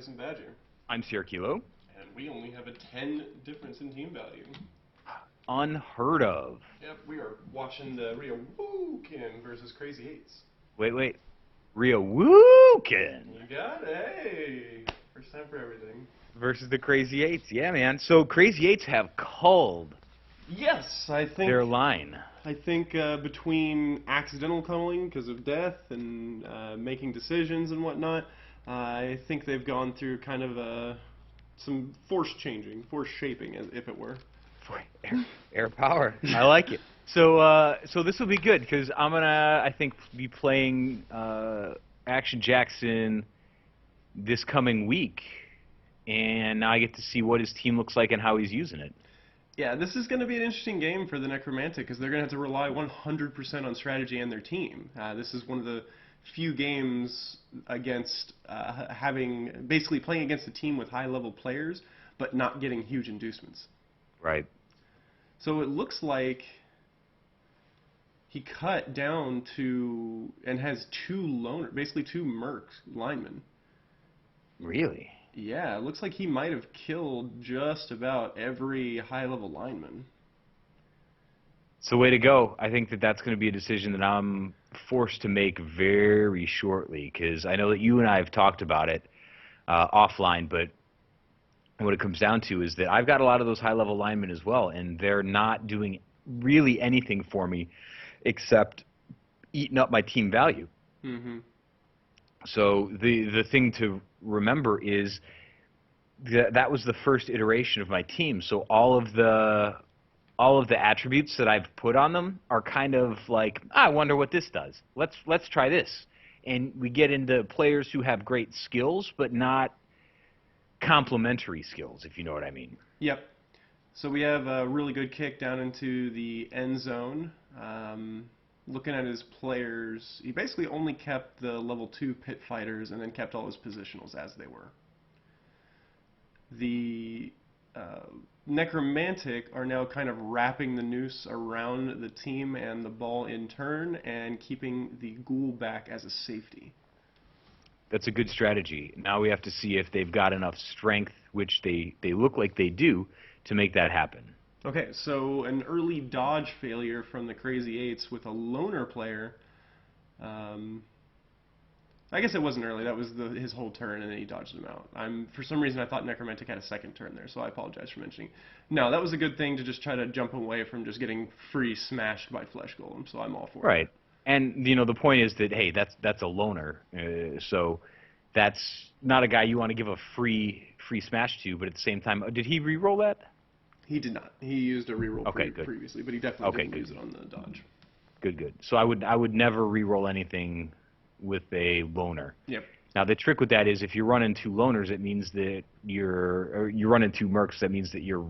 Bison Badger. I'm Sierra Kilo. And we only have a 10 difference in team value. Unheard of. Yep, we are watching the Re-AWOOOOken versus Crazy 8's. Wait. Re-AWOOOOken! You got it. Hey! First time for everything. Versus the Crazy 8's. Yeah, man. So Crazy 8's have culled Yes, I think their line. I think between accidental culling because of death and making decisions and whatnot, I think they've gone through kind of some force shaping, if it were. Air power. I like it. So this will be good because I'm gonna, I think, be playing Action Jackson this coming week, and now I get to see what his team looks like and how he's using it. Yeah, this is going to be an interesting game for the Necromantic because they're going to have to rely 100% on strategy and their team. This is one of the few games against basically playing against a team with high-level players, but not getting huge inducements. Right. So it looks like he cut down to and has basically two mercs linemen. Really? Yeah, it looks like he might have killed just about every high-level lineman. So way to go. I think that that's going to be a decision that I'm forced to make very shortly because I know that you and I have talked about it offline, but what it comes down to is that I've got a lot of those high-level linemen as well, and they're not doing really anything for me except eating up my team value. Mm-hmm. So the thing to remember is that was the first iteration of my team. So all of the attributes that I've put on them are kind of like, I wonder what this does. Let's try this. And we get into players who have great skills, but not complementary skills, if you know what I mean. Yep. So we have a really good kick down into the end zone. Looking at his players, he basically only kept the level 2 pit fighters and then kept all his positionals as they were. The Necromantic are now kind of wrapping the noose around the team and the ball in turn and keeping the ghoul back as a safety. That's a good strategy. Now we have to see if they've got enough strength, which they look like they do, to make that happen. Okay, so an early dodge failure from the Crazy 8's with a loner player. I guess it wasn't early. That was his whole turn, and then he dodged him out. For some reason, I thought Necromantic had a second turn there, so I apologize for mentioning. No, that was a good thing to just try to jump away from just getting free smashed by Flesh Golem, so I'm all for it. Right. And, you know, the point is that, hey, that's a loner, so that's not a guy you want to give a free smash to, but at the same time, did he re-roll that? He did not. He used a reroll previously, but he definitely didn't use it on the dodge. Good. So I would never re-roll anything with a loner. Yep. Now the trick with that is if you're running two loners, it means that you're running two mercs. That means that you're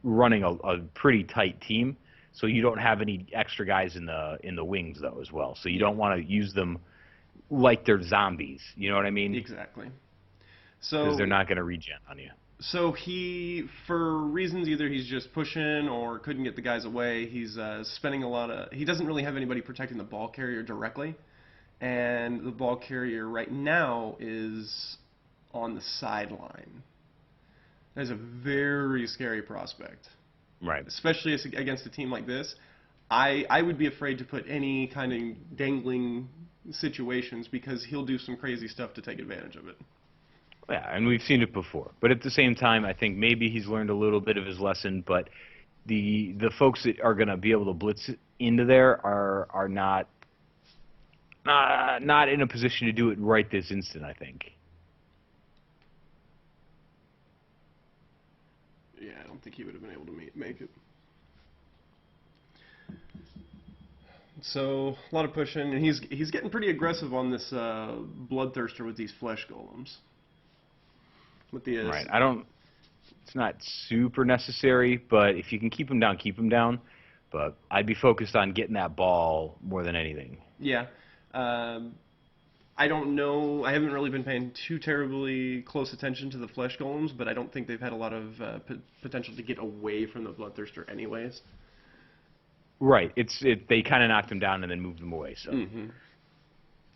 running a pretty tight team. So you don't have any extra guys in the wings though as well. So you don't want to use them like they're zombies. You know what I mean? Exactly. So because they're not going to regen on you. So he, for reasons either he's just pushing or couldn't get the guys away, he's spending a lot of... He doesn't really have anybody protecting the ball carrier directly. And the ball carrier right now is on the sideline. That is a very scary prospect. Right. Especially against a team like this. I would be afraid to put any kind of dangling situations because he'll do some crazy stuff to take advantage of it. Yeah, and we've seen it before. But at the same time, I think maybe he's learned a little bit of his lesson, but the folks that are going to be able to blitz into there are not in a position to do it right this instant, I think. Yeah, I don't think he would have been able to make it. So, a lot of pushing, and he's getting pretty aggressive on this Bloodthirster with these Flesh Golems. With the right. It's not super necessary, but if you can keep him down, keep him down. But I'd be focused on getting that ball more than anything. Yeah. I don't know. I haven't really been paying too terribly close attention to the Flesh Golems, but I don't think they've had a lot of potential to get away from the Bloodthirster anyways. Right. They kind of knocked him down and then moved him away. So. Mm-hmm.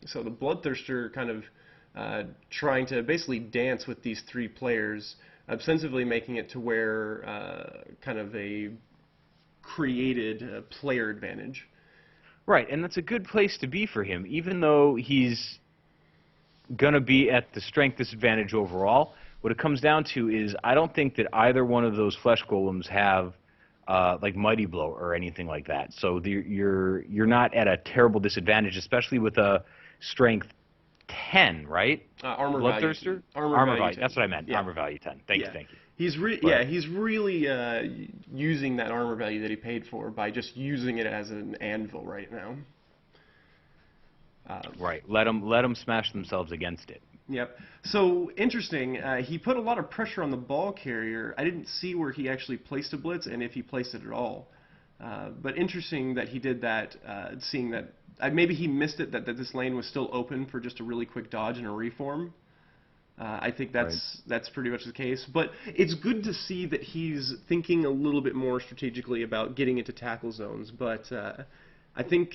So the Bloodthirster kind of trying to basically dance with these three players, ostensibly making it to where kind of a created player advantage. Right, and that's a good place to be for him, even though he's going to be at the strength disadvantage overall. What it comes down to is I don't think that either one of those flesh golems have like Mighty Blow or anything like that. So you're not at a terrible disadvantage, especially with a strength 10, right? Armor value. Bloodthirster? Armor value 10. That's what I meant. Yeah. Armor value 10. Thank you. He's really using that armor value that he paid for by just using it as an anvil right now. Right. Let them smash themselves against it. Yep. So interesting. He put a lot of pressure on the ball carrier. I didn't see where he actually placed a blitz and if he placed it at all. But interesting that he did that, seeing that maybe he missed it, that this lane was still open for just a really quick dodge and a reform. I think that's pretty much the case. But it's good to see that he's thinking a little bit more strategically about getting into tackle zones. But I think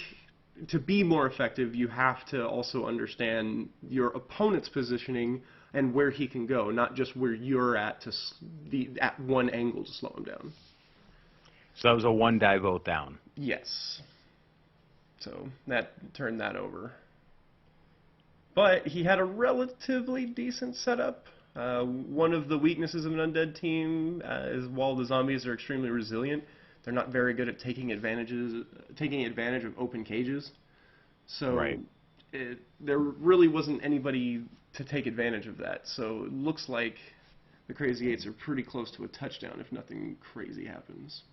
to be more effective, you have to also understand your opponent's positioning and where he can go, not just where you're at at one angle to slow him down. So that was a one die vote down. Yes. So that turned that over. But he had a relatively decent setup. One of the weaknesses of an undead team is while the zombies are extremely resilient, they're not very good at taking advantage of open cages. So there really wasn't anybody to take advantage of that. So it looks like the Crazy 8's are pretty close to a touchdown if nothing crazy happens.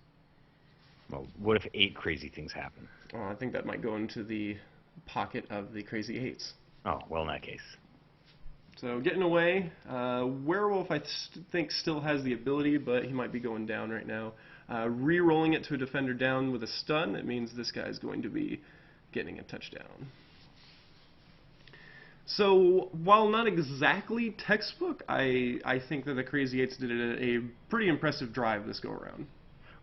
Well, what if 8 crazy things happen? Oh, I think that might go into the pocket of the Crazy 8's. Oh, well, in that case. So getting away, Werewolf I think still has the ability, but he might be going down right now. Re-rolling it to a defender down with a stun, that means this guy's going to be getting a touchdown. So while not exactly textbook, I think that the Crazy 8's did a pretty impressive drive this go-around.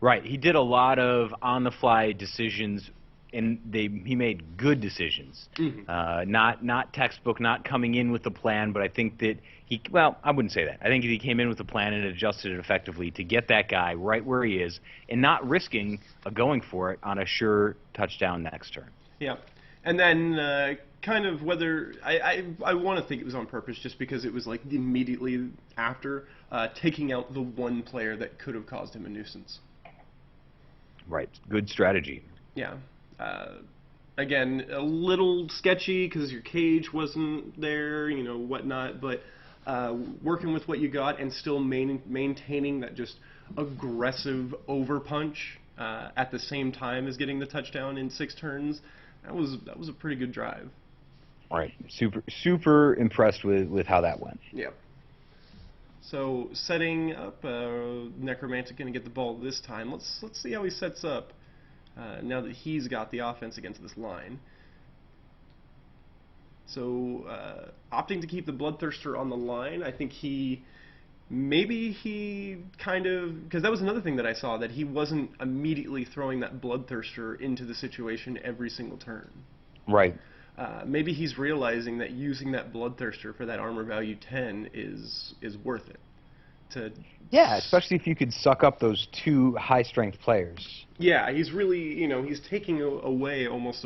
Right, he did a lot of on-the-fly decisions, and he made good decisions. Mm-hmm. Not textbook, not coming in with a plan, but I think that I wouldn't say that. I think he came in with a plan and adjusted it effectively to get that guy right where he is and not risking going for it on a sure touchdown next turn. Yeah, and then kind of whether I want to think it was on purpose, just because it was like immediately after taking out the one player that could have caused him a nuisance. Right, good strategy. Yeah. Again, a little sketchy because your cage wasn't there, whatnot, but working with what you got and still maintaining that just aggressive overpunch at the same time as getting the touchdown in 6 turns, that was a pretty good drive. All right, super impressed with how that went. Yep. So setting up, Necromantic going to get the ball this time. Let's see how he sets up. Now that he's got the offense against this line. So, opting to keep the Bloodthirster on the line, I think maybe he kind of, because that was another thing that I saw, that he wasn't immediately throwing that Bloodthirster into the situation every single turn. Right. Maybe he's realizing that using that Bloodthirster for that armor value 10 is worth it. Yeah, especially if you could suck up those 2 high-strength players. Yeah, he's really, he's taking away almost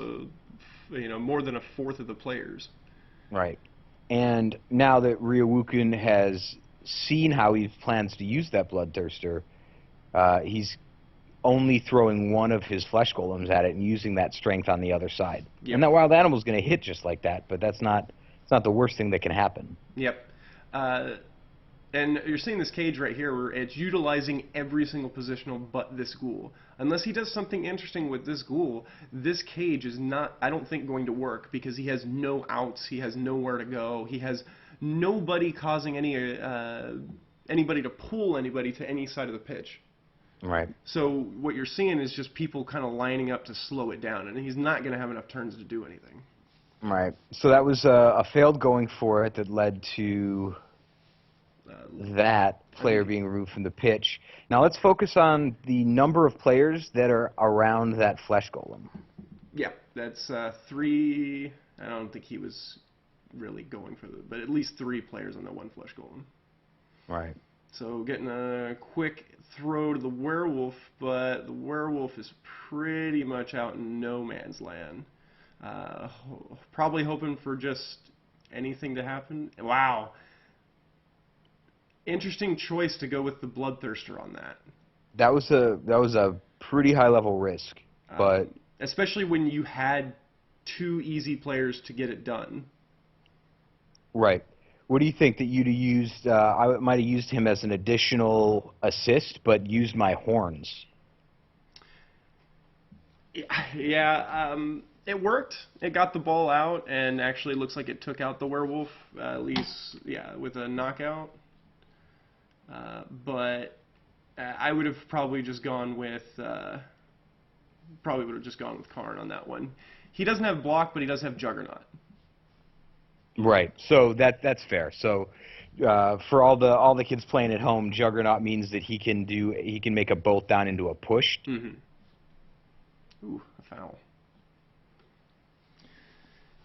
more than a fourth of the players. Right. And now that Re-AWOOOken has seen how he plans to use that Bloodthirster, he's only throwing one of his flesh golems at it and using that strength on the other side. Yep. And that wild animal's going to hit just like that, but it's not the worst thing that can happen. Yep. And you're seeing this cage right here where it's utilizing every single positional but this ghoul. Unless he does something interesting with this ghoul, this cage is not, I don't think, going to work because he has no outs, he has nowhere to go, he has nobody causing anybody to pull anybody to any side of the pitch. Right. So what you're seeing is just people kind of lining up to slow it down, and he's not going to have enough turns to do anything. Right. So that was a failed going for it that led to that player being removed from the pitch. Now let's focus on the number of players that are around that flesh golem. Yeah, that's 3. I don't think he was really going for but at least 3 players on that 1 flesh golem. Right. So getting a quick throw to the werewolf, but the werewolf is pretty much out in no man's land. Probably hoping for just anything to happen. Wow. Interesting choice to go with the Bloodthirster on that. That was a pretty high level risk, but especially when you had 2 easy players to get it done. Right. What do you think that you'd have used? I might have used him as an additional assist, but used my horns. Yeah, it worked. It got the ball out, and actually looks like it took out the werewolf, at least, yeah, with a knockout. But I would have probably just gone with Karn on that one. He doesn't have block, but he does have Juggernaut. Right. So that's fair. So for all the kids playing at home, Juggernaut means that he can make a bolt down into a push. Mm-hmm. Ooh, a foul.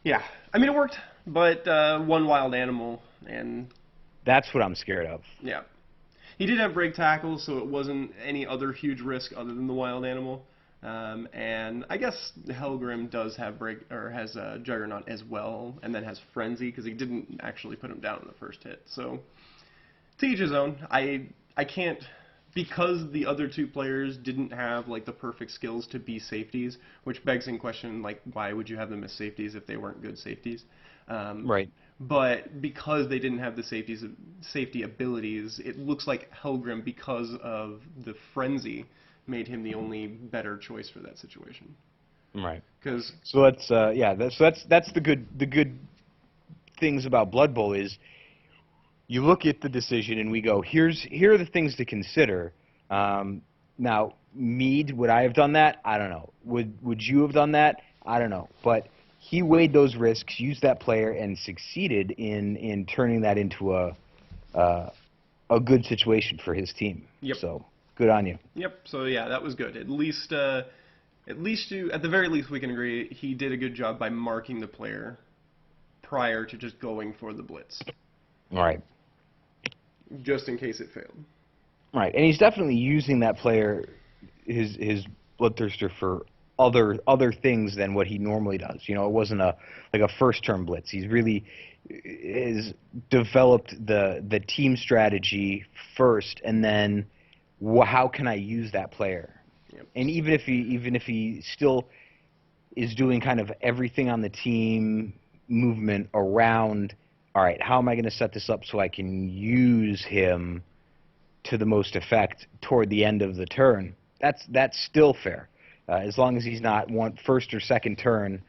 Yeah, I mean it worked, but 1 wild animal, and that's what I'm scared of. Yeah, he did have break tackle, so it wasn't any other huge risk other than the wild animal. And I guess Helgrim does have has Juggernaut as well, and then has Frenzy because he didn't actually put him down in the first hit. So to each his own. I can't, because the other 2 players didn't have like the perfect skills to be safeties, which begs in question like why would you have them as safeties if they weren't good safeties? Right. But because they didn't have the safety abilities, it looks like Helgrim, because of the Frenzy, made him the only better choice for that situation. Right. Because so that's that's the good things about Blood Bowl is you look at the decision and we go, here are the things to consider. Now, Mead, would I have done that? I don't know. Would you have done that? I don't know. But he weighed those risks, used that player, and succeeded in turning that into a good situation for his team. Yep. So good on you. Yep. So yeah, that was good. At least at the very least, we can agree he did a good job by marking the player prior to just going for the blitz. Right. Just in case it failed. Right, and he's definitely using that player, his Bloodthirster, for other things than what he normally does. You know, it wasn't a first turn blitz. He's really has developed the team strategy first, and then how can I use that player? Yep. And even if he still is doing kind of everything on the team movement around, all right, how am I going to set this up so I can use him to the most effect toward the end of the turn? That's still fair, as long as he's not first or second turn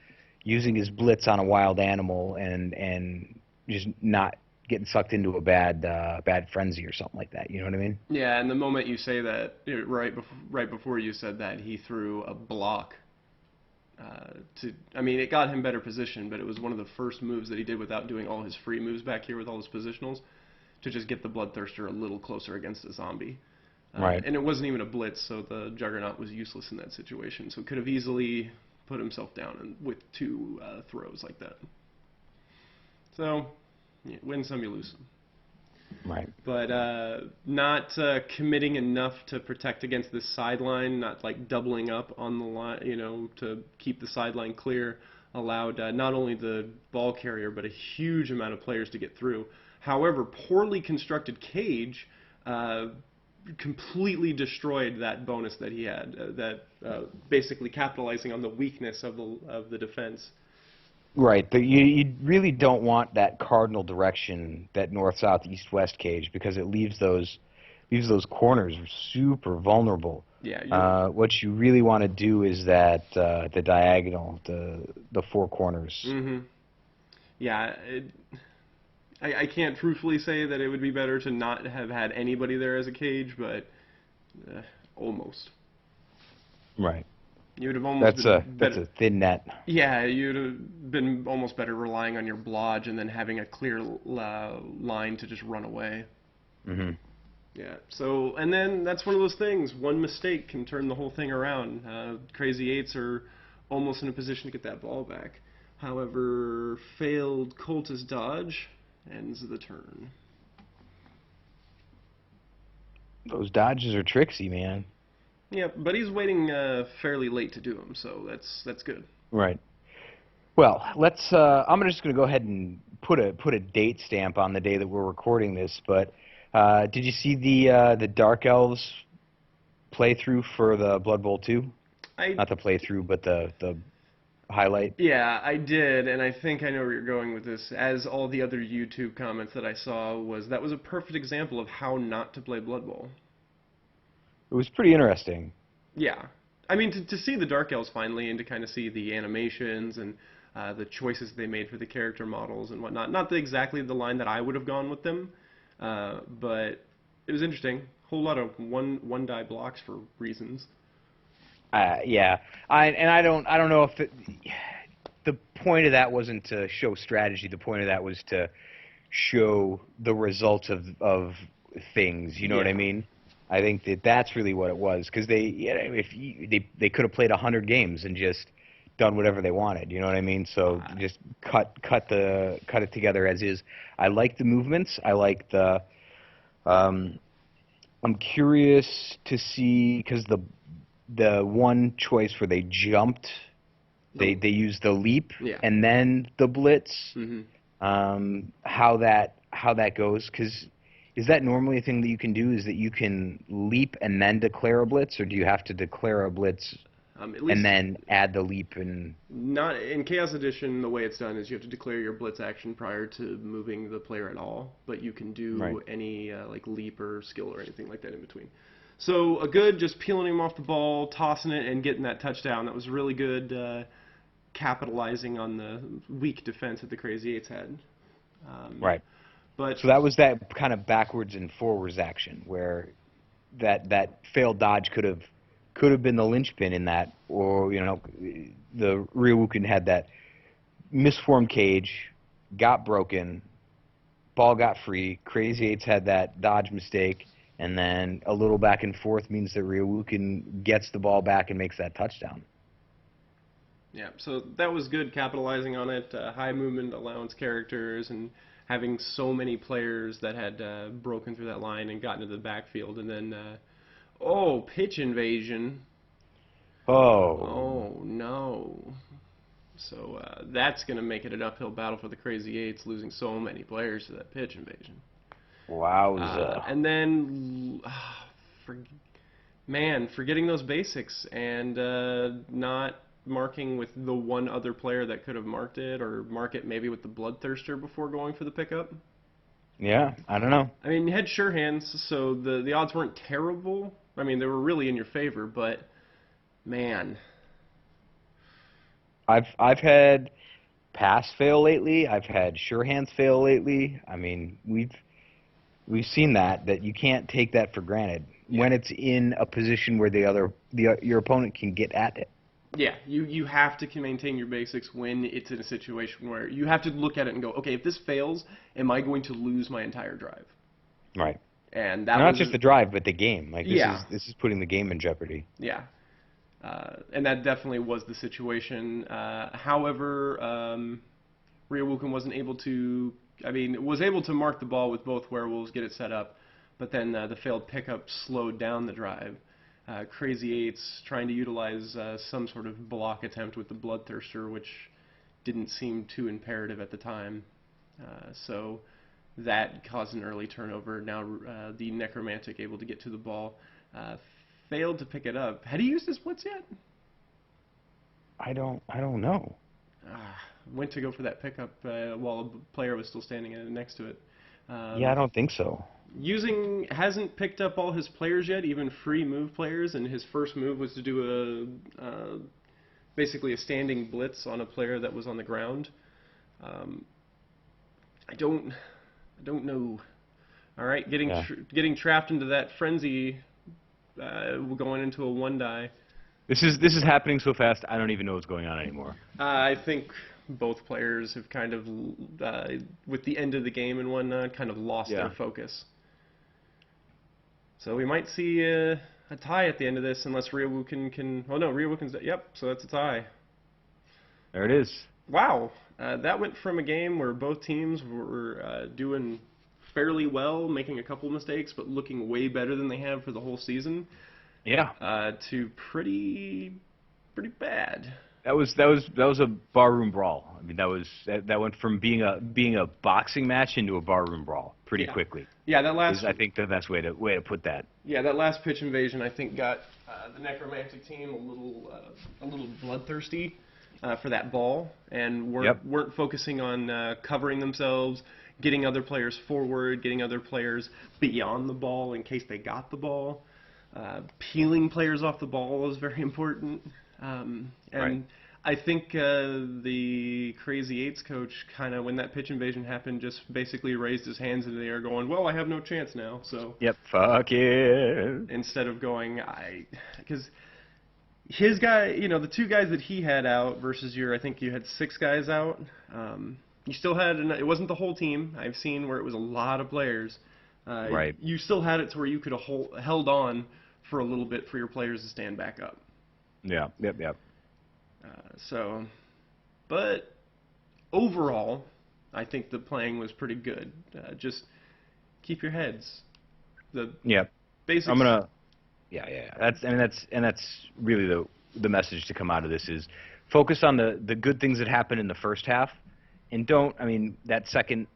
using his blitz on a wild animal and just not getting sucked into a bad frenzy or something like that. You know what I mean? Yeah, and the moment you say that, right before you said that, he threw a block. I mean, it got him better position, but it was one of the first moves that he did without doing all his free moves back here with all his positionals, to just get the Bloodthirster a little closer against the zombie. Right. And it wasn't even a blitz, so the Juggernaut was useless in that situation. So could have easily put himself down with 2 throws like that. So, yeah, win some, you lose some. Right. But not committing enough to protect against this sideline, not like doubling up on the line, you know, to keep the sideline clear, allowed not only the ball carrier but a huge amount of players to get through. However, poorly constructed cage completely destroyed that bonus that he had, basically capitalizing on the weakness of the defense. Right, but you really don't want that cardinal direction, that north, south, east, west cage, because it leaves those corners super vulnerable. Yeah. What you really want to do is that the diagonal, the 4 corners. Mm-hmm. Yeah. I can't truthfully say that it would be better to not have had anybody there as a cage, but almost. Right. You would have almost that's a thin net. Yeah, you'd have been almost better relying on your blodge and then having a clear line to just run away. Mm-hmm. Yeah. So, and then that's one of those things. One mistake can turn the whole thing around. Crazy Eights are almost in a position to get that ball back. However, failed cultist dodge ends the turn. Those dodges are tricksy, man. Yeah, but he's waiting fairly late to do them, so that's good. Right. Well, let's. I'm just going to go ahead and put a date stamp on the day that we're recording this. But did you see the Dark Elves playthrough for the Blood Bowl 2? Not the playthrough, but the highlight. Yeah, I did, and I think I know where you're going with this. As all the other YouTube comments that I saw that was a perfect example of how not to play Blood Bowl. It was pretty interesting. Yeah. I mean, to see the Dark Elves finally and to kind of see the animations and the choices they made for the character models and whatnot. Not exactly the line that I would have gone with them, but it was interesting. Whole lot of one die blocks for reasons. Yeah. I don't know if the point of that wasn't to show strategy. The point of that was to show the results of things. You know what I mean? I think that's really what it was, because they could have played 100 games and just done whatever they wanted. You know what I mean? So just cut it together as is. I like the movements. I like the. I'm curious to see, because the one choice where they jumped, they used the leap and then the blitz. How that goes, because. Is that normally a thing that you can do, is that you can leap and then declare a blitz, or do you have to declare a blitz and then add the leap? And not in Chaos Edition, the way it's done is you have to declare your blitz action prior to moving the player at all, but you can do any like leap or skill or anything like that in between. So a good just peeling him off the ball, tossing it, and getting that touchdown. That was really good, capitalizing on the weak defense that the Crazy Eights had. Right. But so that was that kind of backwards and forwards action where that failed dodge could have been the linchpin in that, or the Re-AWOOOken had that misformed cage, got broken, ball got free. Crazy Eights had that dodge mistake, and then a little back and forth means that Re-AWOOOken gets the ball back and makes that touchdown. Yeah, so that was good, capitalizing on it. High movement allowance characters and having so many players that had broken through that line and gotten into the backfield, and then pitch invasion. Oh no. So that's going to make it an uphill battle for the Crazy Eights, losing so many players to that pitch invasion. Wowza. And then, forgetting those basics and not marking with the one other player that could have marked it, or mark it maybe with the Bloodthirster before going for the pickup. Yeah, I don't know. I mean, you had sure hands, so the odds weren't terrible. I mean, they were really in your favor, but man. I've had pass fail lately. I've had sure hands fail lately. I mean, we've seen that you can't take that for granted when it's in a position where your opponent can get at it. Yeah, you have to maintain your basics when it's in a situation where you have to look at it and go, okay, if this fails, am I going to lose my entire drive? Right. And that not just the drive, but the game. Like this is putting the game in jeopardy. Yeah. And that definitely was the situation. However, Re-AWOOOken wasn't able to. I mean, was able to mark the ball with both werewolves, get it set up, but then the failed pickup slowed down the drive. Crazy Eights trying to utilize some sort of block attempt with the Bloodthirster, which didn't seem too imperative at the time. So that caused an early turnover. Now the Necromantic able to get to the ball. Failed to pick it up. Had he used his blitz yet? I don't know. Went to go for that pickup while a player was still standing next to it. Yeah, I don't think so. Hasn't picked up all his players yet, even free move players, and his first move was to do basically a standing blitz on a player that was on the ground. I don't know. All right, getting trapped into that frenzy, going into a one die. This is happening so fast, I don't even know what's going on anymore. I think both players have kind of, with the end of the game and whatnot, kind of lost their focus. So we might see a tie at the end of this, unless Re-AWOOOken can. Oh no, Re-AWOOOken's. Yep. So that's a tie. There it is. Wow, that went from a game where both teams were doing fairly well, making a couple mistakes, but looking way better than they have for the whole season, Yeah. to pretty bad. That was a barroom brawl. I mean, that went from being a boxing match into a barroom brawl pretty Yeah, quickly. yeah. Is I think the best way to put that. Yeah, that last pitch invasion I think got the Necromantic team a little bloodthirsty for that ball, and Yep. weren't focusing on covering themselves, getting other players forward, getting other players beyond the ball in case they got the ball. Peeling players off the ball is very important. Right. And I think the Crazy Eights coach kind of, when that pitch invasion happened, just basically raised his hands into the air going, well, I have no chance now. So Yep. Fuck it. instead of going, because his guy, the two guys that he had out versus I think you had six guys out. You still had, it wasn't the whole team. I've seen where it was a lot of players. Right. You still had it to where you could have held on for a little bit for your players to stand back up. Yeah. Yep. Yep. But overall, I think the playing was pretty good. Just keep your heads. The Yep. basics. I'm gonna. Yeah. Yeah. That's really the message to come out of this is focus on the good things that happen in the first half, and don't. I mean, that second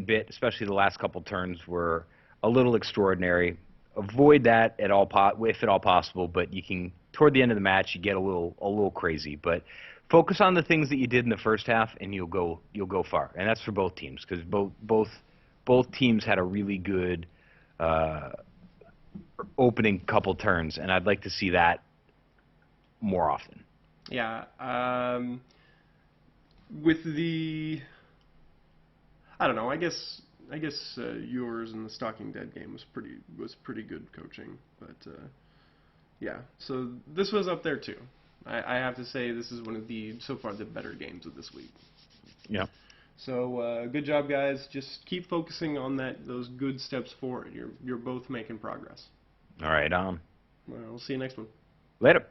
bit, especially the last couple turns, were a little extraordinary. Avoid that at all, if at all possible. But you can, toward the end of the match, you get a little crazy. But focus on the things that you did in the first half, and you'll go far. And that's for both teams, because both teams had a really good opening couple turns, and I'd like to see that more often. Yeah. With I don't know. I guess yours in the Stalking Dead game was pretty good coaching, but yeah. So this was up there too. I have to say this is one of so far the better games of this week. Yeah. So good job, guys. Just keep focusing on those good steps forward. You're both making progress. All right. Well, we'll see you next one. Later.